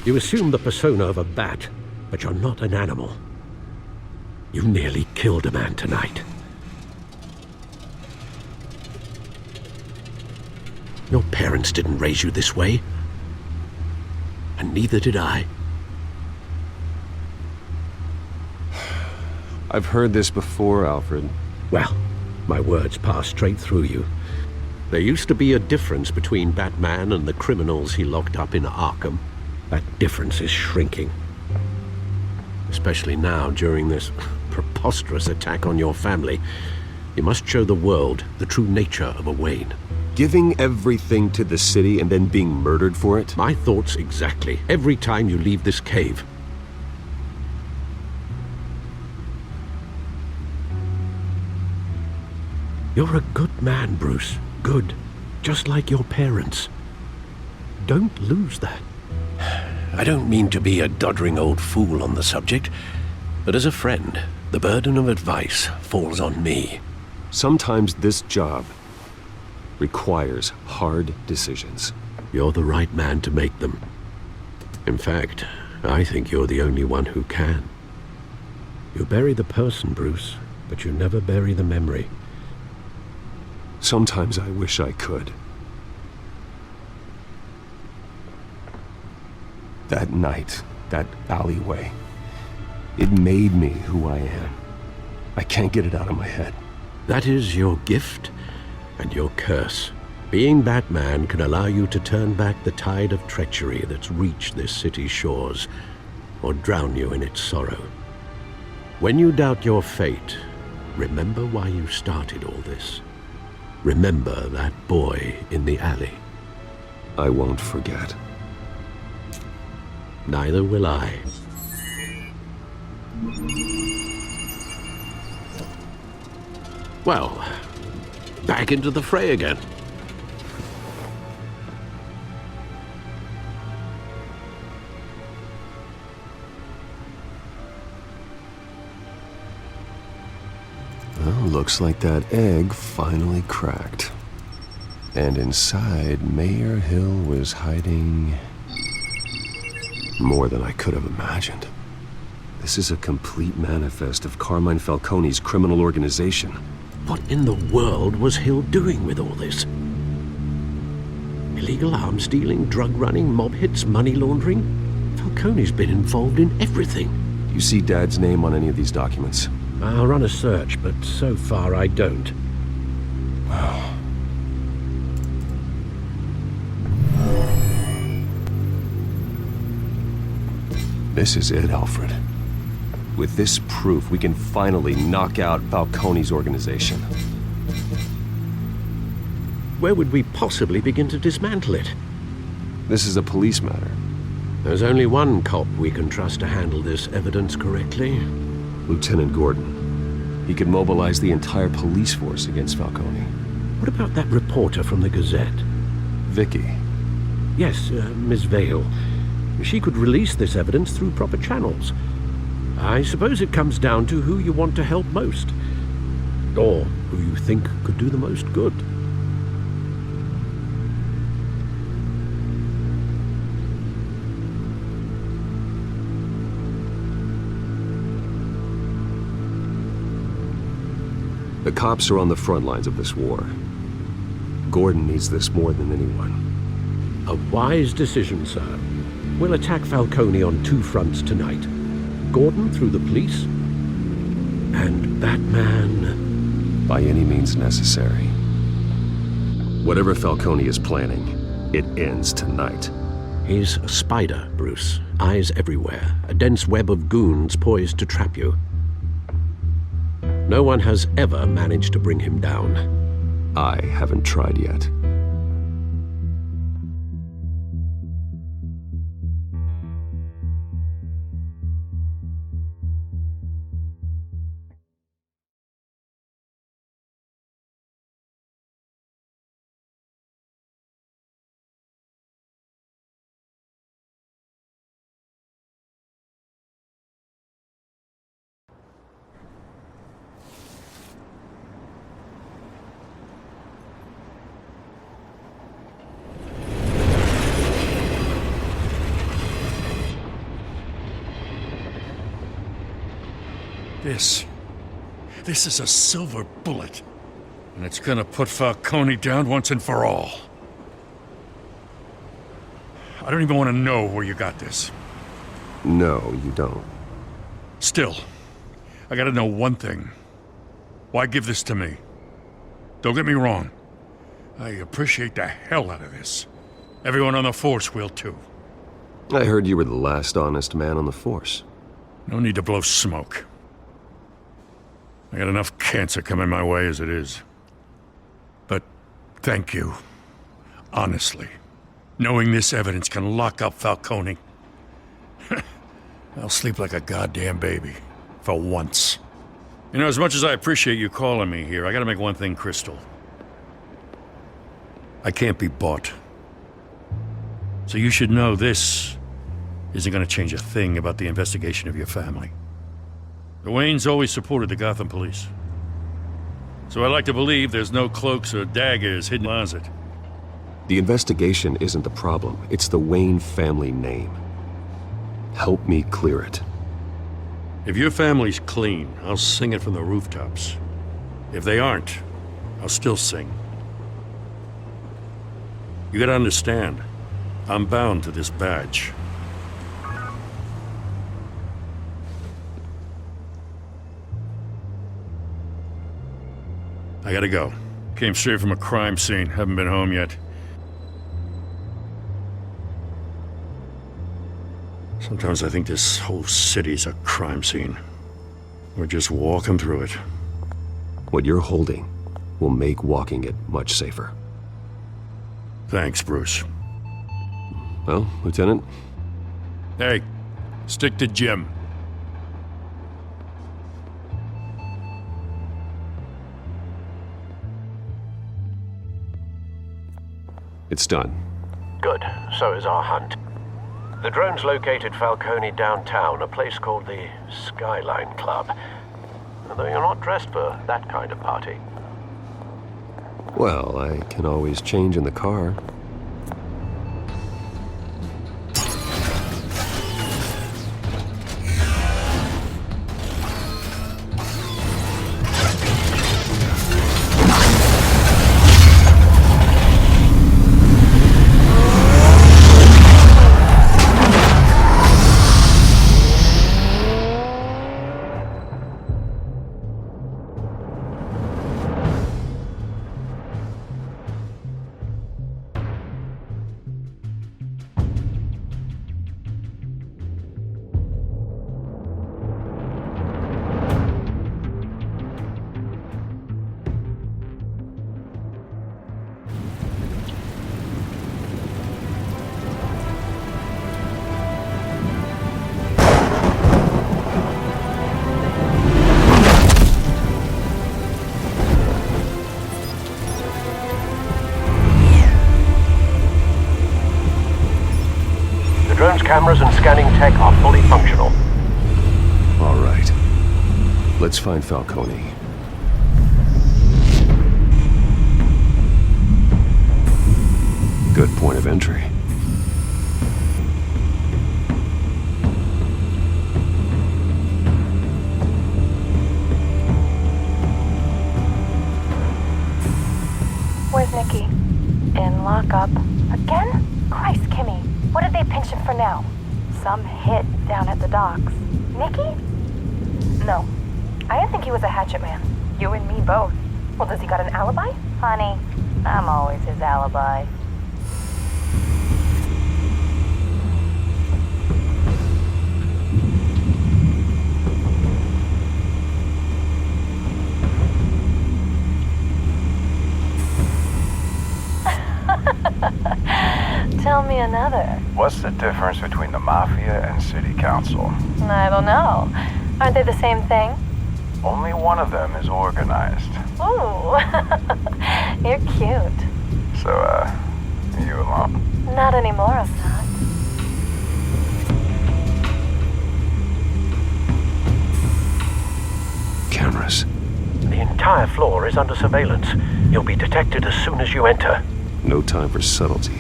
You assume the persona of a bat, but you're not an animal. You nearly killed a man tonight. Your parents didn't raise you this way. And neither did I. I've heard this before, Alfred. Well, my words pass straight through you. There used to be a difference between Batman and the criminals he locked up in Arkham. That difference is shrinking. Especially now, during this preposterous attack on your family. You must show the world the true nature of a Wayne. Giving everything to the city and then being murdered for it? My thoughts exactly. Every time you leave this cave. You're a good man, Bruce. Good. Just like your parents. Don't lose that. I don't mean to be a doddering old fool on the subject, but as a friend, the burden of advice falls on me. Sometimes this job requires hard decisions. You're the right man to make them. In fact, I think you're the only one who can. You bury the person, Bruce, but you never bury the memory. Sometimes I wish I could. That night, that alleyway, it made me who I am. I can't get it out of my head. That is your gift and your curse. Being Batman can allow you to turn back the tide of treachery that's reached this city's shores, or drown you in its sorrow. When you doubt your fate, remember why you started all this. Remember that boy in the alley. I won't forget. Neither will I. Well, back into the fray again. Well, looks like that egg finally cracked. And inside, Mayor Hill was hiding more than I could have imagined. This is a complete manifest of Carmine Falcone's criminal organization. What in the world was Hill doing with all this? Illegal arms dealing, drug running, mob hits, money laundering? Falcone's been involved in everything. You see Dad's name on any of these documents? I'll run a search, but so far I don't. This is it, Alfred. With this proof, we can finally knock out Falcone's organization. Where would we possibly begin to dismantle it? This is a police matter. There's only one cop we can trust to handle this evidence correctly. Lieutenant Gordon. He could mobilize the entire police force against Falcone. What about that reporter from the Gazette? Vicky. Yes, Miss Vale. She could release this evidence through proper channels. I suppose it comes down to who you want to help most. Or who you think could do the most good. The cops are on the front lines of this war. Gordon needs this more than anyone. A wise decision, sir. We'll attack Falcone on two fronts tonight. Gordon through the police, and Batman... by any means necessary. Whatever Falcone is planning, it ends tonight. He's a spider, Bruce. Eyes everywhere. A dense web of goons poised to trap you. No one has ever managed to bring him down. I haven't tried yet. This is a silver bullet. And it's gonna put Falcone down once and for all. I don't even want to know where you got this. No, you don't. Still, I gotta know one thing. Why give this to me? Don't get me wrong. I appreciate the hell out of this. Everyone on the Force will too. I heard you were the last honest man on the Force. No need to blow smoke. I got enough cancer coming my way as it is. But thank you. Honestly. Knowing this evidence can lock up Falcone. I'll sleep like a goddamn baby. For once. You know, as much as I appreciate you calling me here, I gotta make one thing crystal. I can't be bought. So you should know this isn't gonna change a thing about the investigation of your family. The Waynes always supported the Gotham police. So I like to believe there's no cloaks or daggers hidden in the closet. The investigation isn't the problem. It's the Wayne family name. Help me clear it. If your family's clean, I'll sing it from the rooftops. If they aren't, I'll still sing. You gotta understand, I'm bound to this badge. I gotta go. Came straight from a crime scene, haven't been home yet. Sometimes I think this whole city's a crime scene. We're just walking through it. What you're holding will make walking it much safer. Thanks, Bruce. Well, Lieutenant? Hey, stick to Jim. It's done. Good. So is our hunt. The drones located Falcone downtown, a place called the Skyline Club. Though you're not dressed for that kind of party. Well, I can always change in the car. Drone's cameras and scanning tech are fully functional. All right. Let's find Falcone. Good point of entry. Where's Nikki? In lockup. Again? Christ, Kimmy. What did they pinch him for now? Some hit down at the docks. Nikki? No. I didn't think he was a hatchet man. You and me both. Well, does he got an alibi? Honey, I'm always his alibi. Tell me another. What's the difference between the Mafia and City Council? I don't know. Aren't they the same thing? Only one of them is organized. Ooh, you're cute. So, are you alone? Not anymore, I'm not. Cameras. The entire floor is under surveillance. You'll be detected as soon as you enter. No time for subtlety.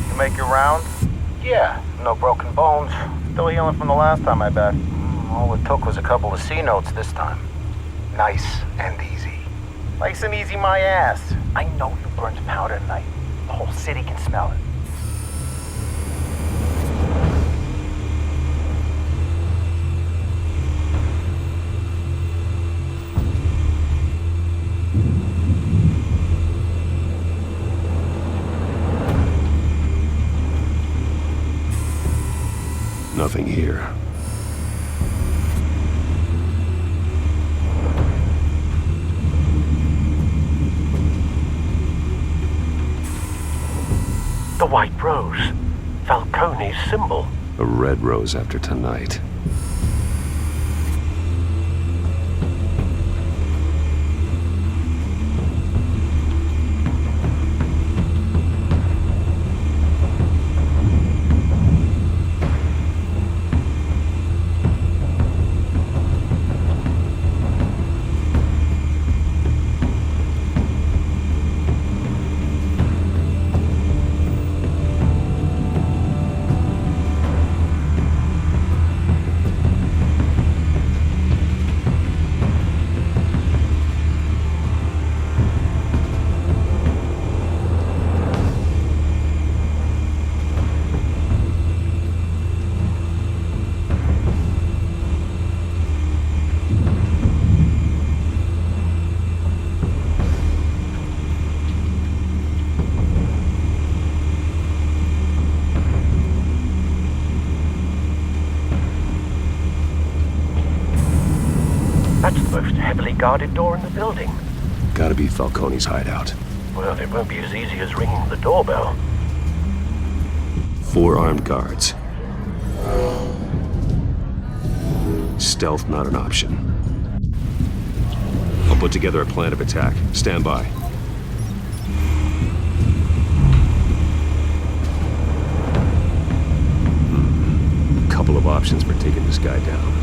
You make your rounds? Yeah, no broken bones. Still healing from the last time, I bet. All it took was a couple of C notes this time. Nice and easy. Nice and easy my ass. I know you burned powder tonight. The whole city can smell it. Nothing here. The white rose. Falcone's symbol. A red rose after tonight. That's the most heavily guarded door in the building. Gotta be Falcone's hideout. Well, it won't be as easy as ringing the doorbell. 4 armed guards. Stealth not an option. I'll put together a plan of attack. Stand by. Couple of options for taking this guy down.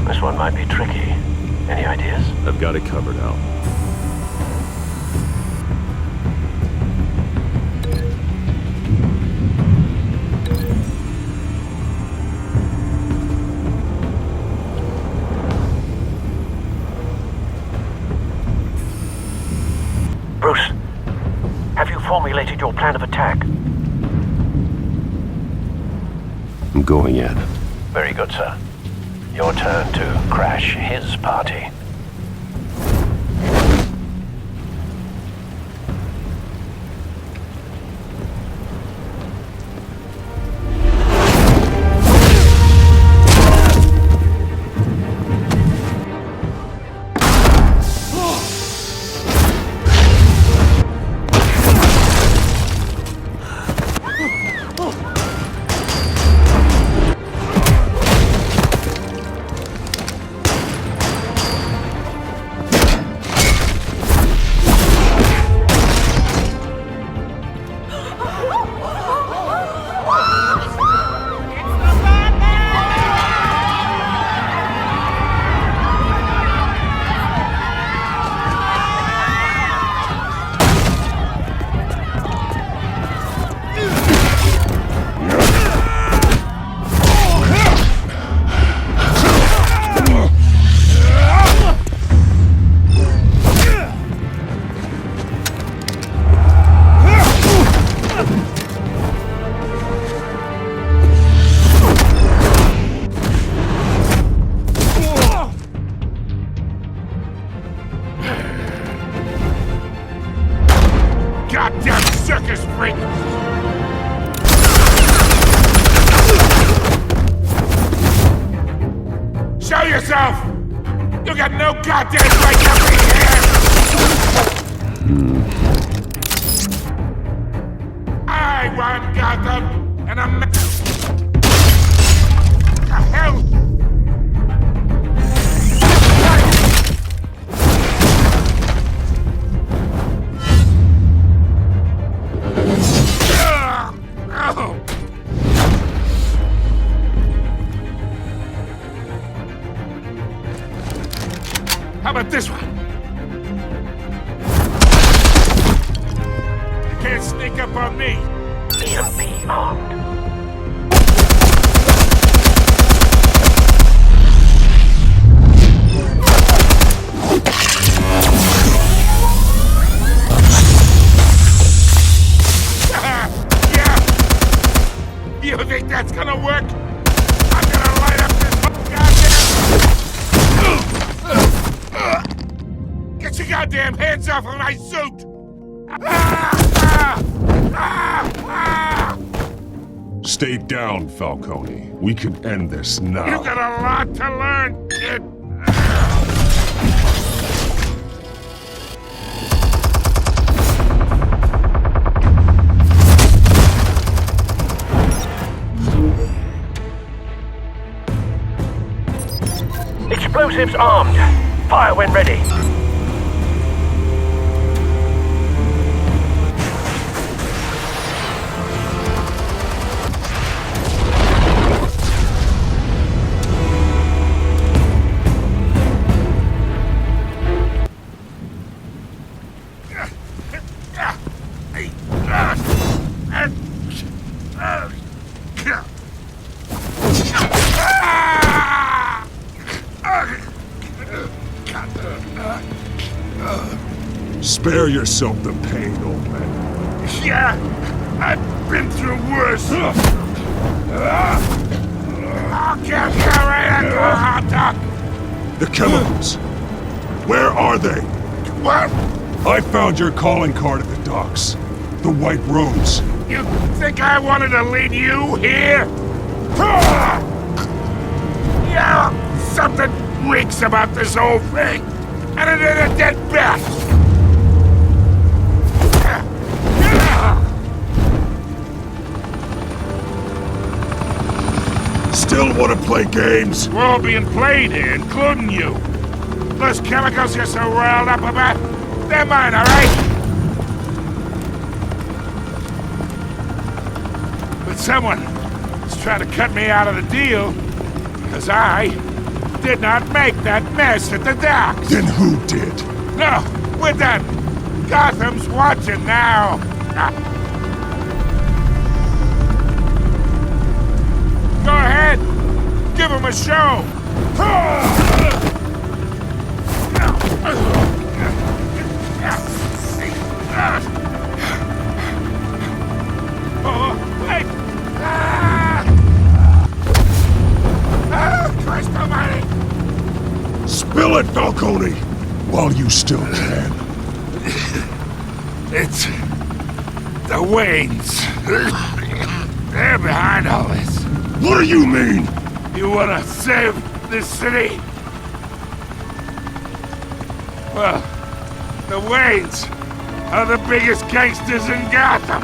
This one might be tricky. Any ideas? I've got it covered, Al. Bruce, have you formulated your plan of attack? I'm going in. Very good, sir. Your turn to crash his party. yourself! You got no goddamn right to be here! I run Gotham, and I'm... What the hell? How about this one? You can't sneak up on me. EMP armed. Yeah. You think that's gonna work? I'm gonna light up this goddamn... Get your goddamn hands off of my suit! Stay down, Falcone. We can end this now. You got a lot to learn, kid. Explosives armed. Fire when ready. Spare yourself the pain, old man. Yeah, I've been through worse. I'll give you right at the hot dog. The chemicals. Where are they? What? I found your calling card at the docks. The White Rose. You think I wanted to lead you here? Yeah, something reeks about this whole thing. And it is a dead bat. Still want to play games? We're all being played here, including you. Those chemicals you're so riled up about, they're mine, all right? But someone is trying to cut me out of the deal because I did not make that mess at the docks. Then who did? No, we're done. Gotham's watching now. Go ahead. Give him a show. Oh, wait. Christ almighty. Spill it, Falcone, while you still can. It's the Waynes. They're behind all this. What do you mean? You wanna save this city? Well, the Waynes are the biggest gangsters in Gotham.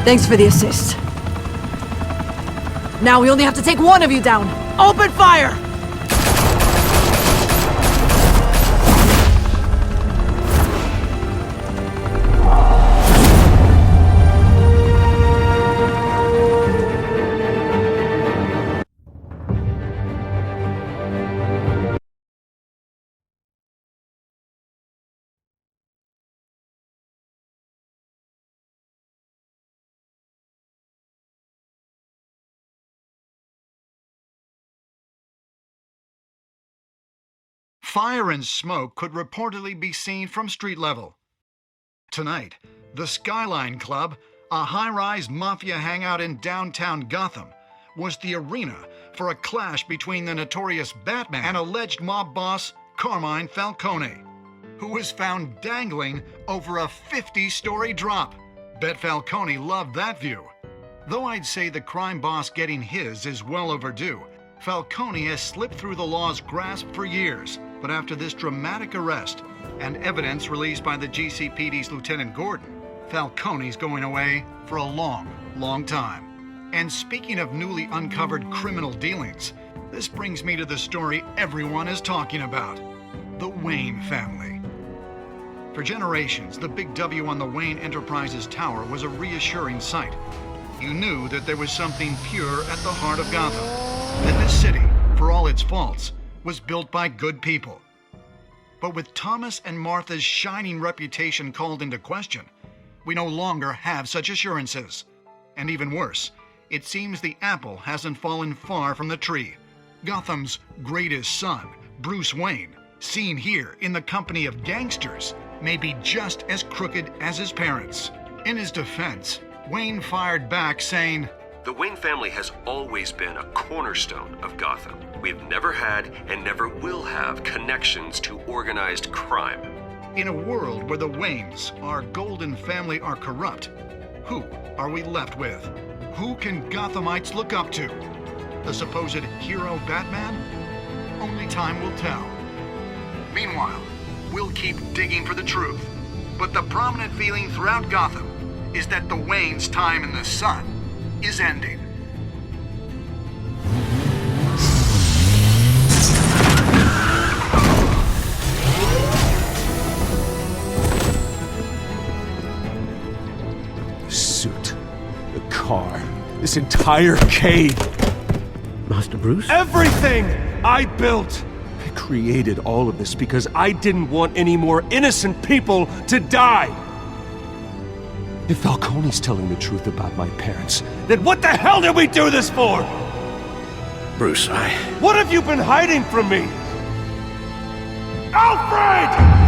Thanks for the assist. Now we only have to take one of you down. Open fire! Fire and smoke could reportedly be seen from street level. Tonight, the Skyline Club, a high-rise mafia hangout in downtown Gotham, was the arena for a clash between the notorious Batman and alleged mob boss Carmine Falcone. who was found dangling over a 50-story drop. Bet Falcone loved that view. Though I'd say the crime boss getting his is well overdue, Falcone has slipped through the law's grasp for years. But after this dramatic arrest and evidence released by the GCPD's Lieutenant Gordon, Falcone's going away for a long, long time. And speaking of newly uncovered criminal dealings, this brings me to the story everyone is talking about: the Wayne family. For generations, the big W on the Wayne Enterprises Tower was a reassuring sight. You knew that there was something pure at the heart of Gotham, that this city, for all its faults, was built by good people. But with Thomas and Martha's shining reputation called into question, we no longer have such assurances. And even worse, it seems the apple hasn't fallen far from the tree. Gotham's greatest son, Bruce Wayne, seen here in the company of gangsters, may be just as crooked as his parents. In his defense, Wayne fired back saying, "The Wayne family has always been a cornerstone of Gotham. We've never had and never will have connections to organized crime." In a world where the Waynes, our golden family, are corrupt, who are we left with? Who can Gothamites look up to? The supposed hero Batman? Only time will tell. Meanwhile, we'll keep digging for the truth. But the prominent feeling throughout Gotham is that the Waynes' time in the sun is ending. The suit, the car, this entire cave. Master Bruce? Everything I built! I created all of this because I didn't want any more innocent people to die! If Falcone's telling the truth about my parents, then what the hell did we do this for? Bruce, What have you been hiding from me? Alfred!